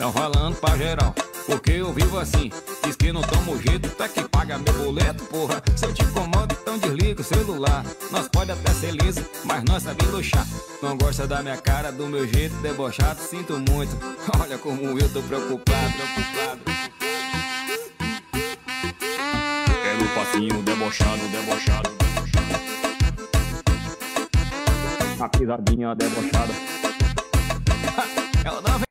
Tão falando pra geral, porque eu vivo assim. Diz que não tomo jeito, tá que paga meu boleto, porra. Se eu te incomodo, então desliga o celular. Nós pode até ser liso, mas nós sabemos luxar. Não gosta da minha cara, do meu jeito debochado, sinto muito. Olha como eu tô preocupado. Quero passinho debochado. A pisadinha debochada. É o nome